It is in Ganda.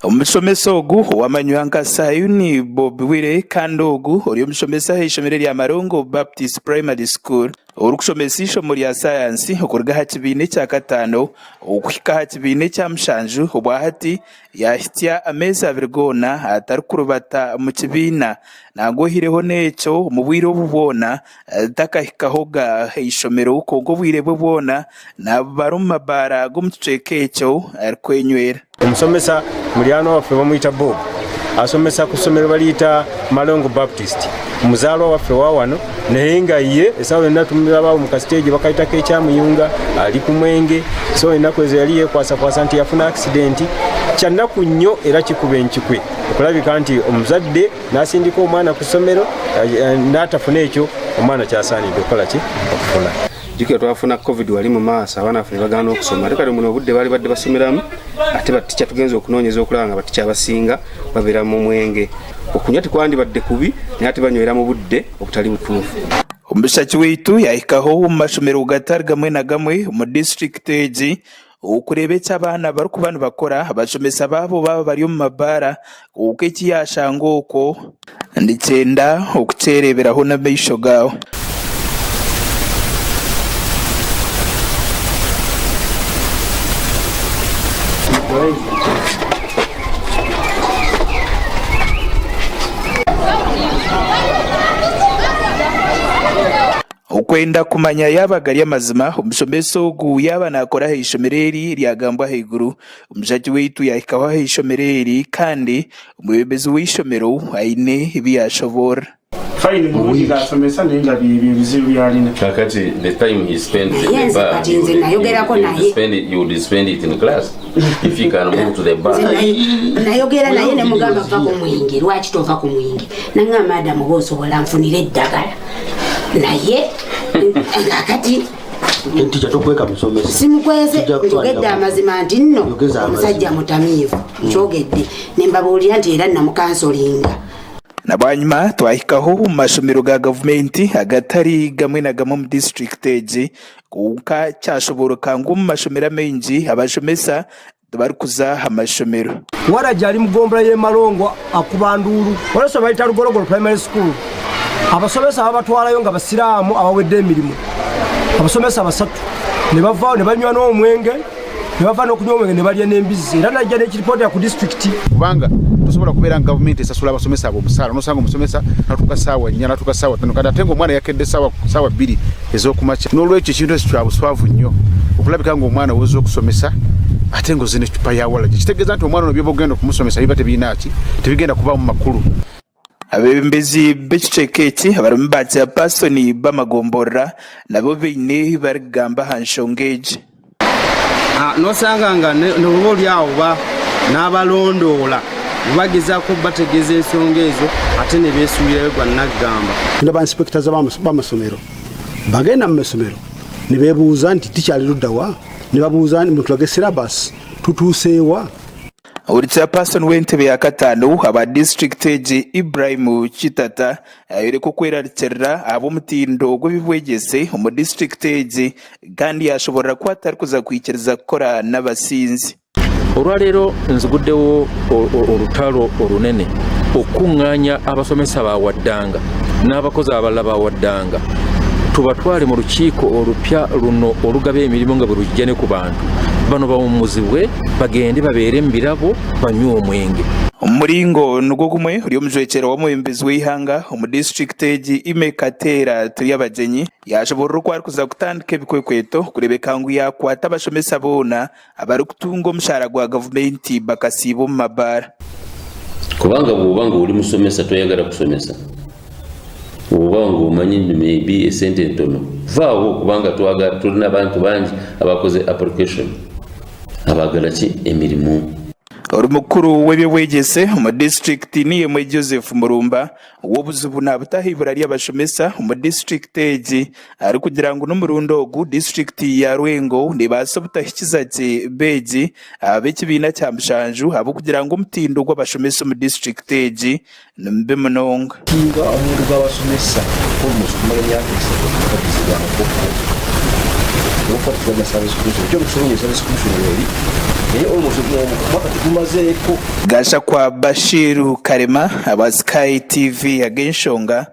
Omusomesa ogu wamanywa Sayuni Bobwire kandi ogu oli omusomesa h'eishomero rya Marongo Baptist Primary School orukushomesa ishomo rya science okuruga ha kibiina ekya 5 okuhika ha kibiina ekya 7 obwahati yahitya amezi 2 goona atarikurubata mu kibiina nagohireho n'ekyo mu bwire obubona takahikaho ga ishomero kongo bwire bubona nabaro mu mabara g'omu kicweka ekyo arikwenywera. Omusomesa mulyano waffe bamuyita Bob asomesa ku ssomero baliyita Marongo Baptist muzaalwa waffe wa wano naye nga ye esawa yonna tumulaba mu kasiteegi bakayitako ekyamuyunga ali ku mwenge so ennaku ezo yali yeekwasa nti yafuna accident kyannaku nnyo era kikuba enkikwe okulabika nti omuzadde n'asindika omwana ku ssomero n'atafuna ekyo omwana kyasaanidde okukola ki okufuna. Jikira twafuna covid wali mu maaso abaana baffe bagana okusoma ate kale muno obudde bali badde basomeramu ate baticha tugenza okunoonyeza okulaba nga baticha abasinga babeera mu mwenge okunywa tikwandi badde kubi naye ate banywera mu budde obutali butuufu. Omushaki waitu yahikaho mu mashomero gatari gamwe na gamwe mu district egi okureba eki abaana barikuba nibakora abashomesa baabo baba bari omu mabaara kuko ekiyashanga okwo ndikyenda okukyereberaho n'amaisho gawe. Okwenda kumanya yabaga ari amazima omusomesa ogu yaba nakora h'eishomero eri ryagambwa haiguru omushaki waitu yahikaho h'eishomero eri kandi omwebembezi w'eishomero aine ebiyashobora. Fine muliga somesa nenga bizibu byalina kakati the time he spent in the bar you would spend it in class if you can move to the bar nayogera naye ne mugamba va ku mwingi lwaki tova ku mwingi nanga madam bosobola nfunire eddagala naye kakati nti kyatokweka musomesa simukweze njogedde amazima nti nno omusajja mutamiivu nkyogedde ne mbabuulira nti era namukansolinga. Nabanyuma twahikaho mu mashomero ga gavumenti agatari gamwe na gamwe mu district egi kuka kyashoboroka ngo mu mashomero mengi abashomesa barikuza amashomero waraja ali mugombra ye Marongo akubanduru walaso bayita Rugorogoro Primary School abasomesa abatwalayo nga basiraamu abawedde emirimu abasomesa basatu ne bavaawo ne banywa n'omwenge ne bava n'okunywa omwenge ne balya n'embizzi era najja n'ekiripoti ya ku district kubanga tosobola kubeera gavumenti esasula abasomesa abo omusaala nosanga omusomesa natuka saawa 4 natuka saawa 5 kati ate ng'omwana yakedde saawa 2 ez'okumakya n'olwekyo ekintu ekyo kya buswavu nnyo okulabika ng'omwana wozza okusomesa ate ng'ozina ecupa ya walagi kitegeeza nti omwana ono by'oba ogenda okumusomesa biba tebinaki tebigenda kuba mu makulu. Abebembezi b'ekicweka eki abarimu ba chairpersoni b'amagomborra nabo baine barigamba ha nsonga egi. Nosanga nga n'oluba olyawo n'abalondoola bagezaako bategeeza ensonga ezo ate ne beesuulirayo gwa naggamba. Ndaba inspectors b'amasomero bagenda mu masomero ne beebuuza nti tikyali luddawa ne babuuza nti mutulage syllabus tutuuseewa. Uri chairperson w'entebe ya 5 aba district egi Ibrahim Kitata ayereko kwerarikirira ab'omutindo gw'ebibwegyese omu district egi kandi yashobora kuba atari kuza kwikiriza kukora n'abasinzi. Olwaleero nziguddewo olutalo olunene okuŋŋaanya abasomesa bawaddanga n'abakozi abalala bawaddanga tubatwale mu lukiiko olupya luno olugaba emirimu nga bwe lujja ne ku bantu bano bawummuzibwe bagende babeere mu birabo banywe omwenge. Omulingo nugwo gumwe oli omujwekero w'omwebembezi w'eihanga omu district egi Ime Kateera Turyabagenyi yashoborera okwari kuza kutandika ebikwekweto kurebeka ngu yakwata abashomesa boona abarikutunga omushahara gwa gavumenti bakasiiba omu mabaara. Kubanga bw'oba ng'oli musomesa toyagala kusomesa oba ng'omanyi maybe esente ntono vaawo kubanga tulina abantu bangi abakoze application abagala ki emirimu. Orumukuru w'ebyobwegyese mu district niye mwe Joseph Murumba w'obuzibu nabutahibura ly'abashomesa mu district egi ari kugira ngo n'umurundo ogu district ya Rwengo nebasa butahikiza ki beji ab'ekibiina kya mushanju abo kugira ngo omutindo gw'abashomesa mu district egi nimbe munonga. Tinga omuntu gw'abashomesa almost kumanya yakisa okufatikanya service commission ekyo kusomenya service commission eri naye omwaka tugumazeeko. Gasha kwa Bashiru Karema aba Sky TV ya Genshonga.